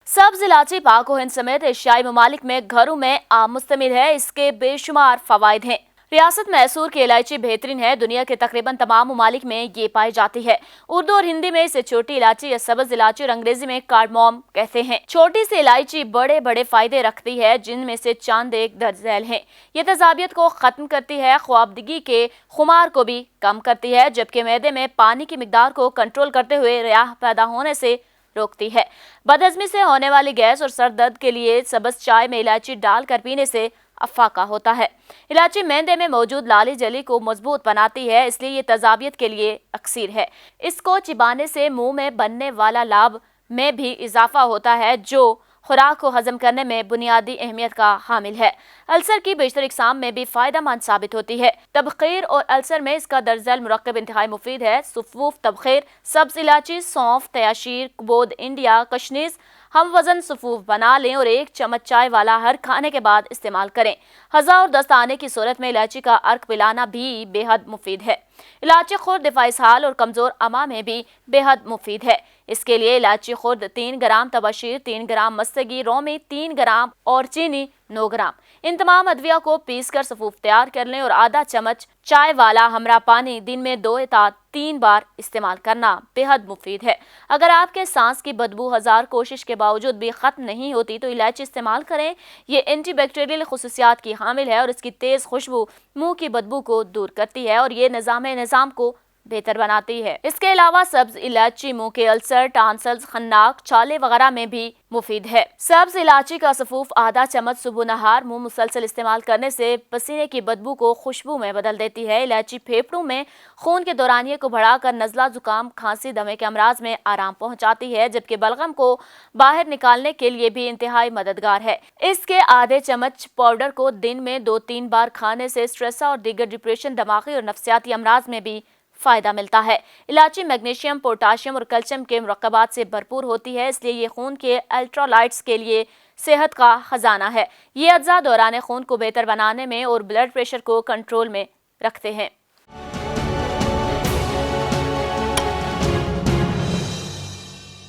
सब्ज इलायची पाक हिंद समेत एशियाई ममालिक में घरों में आम मुश्तमिल है। इसके बेशुमार फवाइद हैं। रियासत मैसूर की इलायची बेहतरीन है। दुनिया के तकरीबन तमाम ममालिक में ये पाई जाती है। उर्दू और हिंदी में इसे छोटी इलायची या सब्ज इलायची और अंग्रेजी में कार्डमोम कहते हैं। छोटी सी इलायची बड़े बड़े फायदे रखती है, जिनमें से चंद एक दर्ज झैल हैं। ये तेजाबियत को खत्म करती है, ख्वाबदगी के खुमार को भी कम करती है, जबकि मैदे में पानी की मिकदार को कंट्रोल करते हुए रियाह पैदा होने से रोकती है। बदहजमी से होने वाली गैस और सर दर्द के लिए सब्ज चाय में इलायची डालकर पीने से अफाका होता है। इलायची मैदे में मौजूद लाली जली को मजबूत बनाती है, इसलिए ये तेजाबियत के लिए अक्सीर है। इसको चिबाने से मुंह में बनने वाला लाभ में भी इजाफा होता है, जो खुराक को हजम करने में बुनियादी अहमियत का हामिल है। अल्सर की बेशतर इकसाम में भी फायदेमंद साबित होती है। तबखीर और अल्सर में इसका दर्जल मुरक्कब इंतहाई मुफीद है। सुफूफ तबखीर, सब्ज इलायची, सौंफ, तयाशीर, कुबोद, इंडिया, कशनीज हम वजन सुफूफ बना लें और 1 चम्मच चाय वाला हर खाने के बाद इस्तेमाल करें। हज़ा और दस्त आने की सूरत में इलायची का अर्क पिलाना भी बेहद मुफीद है। इलायची खुर्द दिफाई हाल और कमजोर अमा में भी बेहद मुफीद है। इसके लिए इलायची खुर्द 3 ग्राम, तबशीर 3 ग्राम, मस्तगी रोमी 3 ग्राम और चीनी 9 ग्राम। इन तमाम अदविया को पीस कर सफूफ तैयार कर लें और आधा चम्मच चाय वाला हमरा पानी दिन में 2 या 3 बार इस्तेमाल करना बेहद मुफीद है। अगर आपके सांस की बदबू 1000 कोशिश के बावजूद भी खत्म नहीं होती तो इलायची इस्तेमाल करें। ये एंटी बैक्टीरियल खुसूसियात की हामिल है और इसकी तेज खुशबू मुंह की बदबू को दूर करती है और ये निज़ाम को बेहतर बनाती है। इसके अलावा सब्ज इलायची मुंह के अल्सर, टांसल्स, खन्नाक, छाले वगैरह में भी मुफीद है। सब्ज इलायची का सफूफ आधा चम्मच सुबह नहार मुंह मुसलसल इस्तेमाल करने से पसीने की बदबू को खुशबू में बदल देती है। इलायची फेफड़ों में खून के दौरानिये को बढ़ाकर नज़ला, जुकाम, खांसी, दमे के अमराज में आराम पहुंचाती है, जबकि बलगम को बाहर निकालने के लिए भी इंतहाई मददगार है। इसके आधे चम्मच पाउडर को दिन में 2-3 बार खाने से स्ट्रेस और दीगर डिप्रेशन, दिमागी और नफ्सियाती अमराज में भी फायदा मिलता है। इलायची मैग्नीशियम, पोटाशियम और कैल्शियम के मुरक्कबात से भरपूर होती है, इसलिए ये खून के अल्ट्रालाइट्स के लिए सेहत का खजाना है। ये अज्जा दौरान खून को बेहतर बनाने में और ब्लड प्रेशर को कंट्रोल में रखते हैं।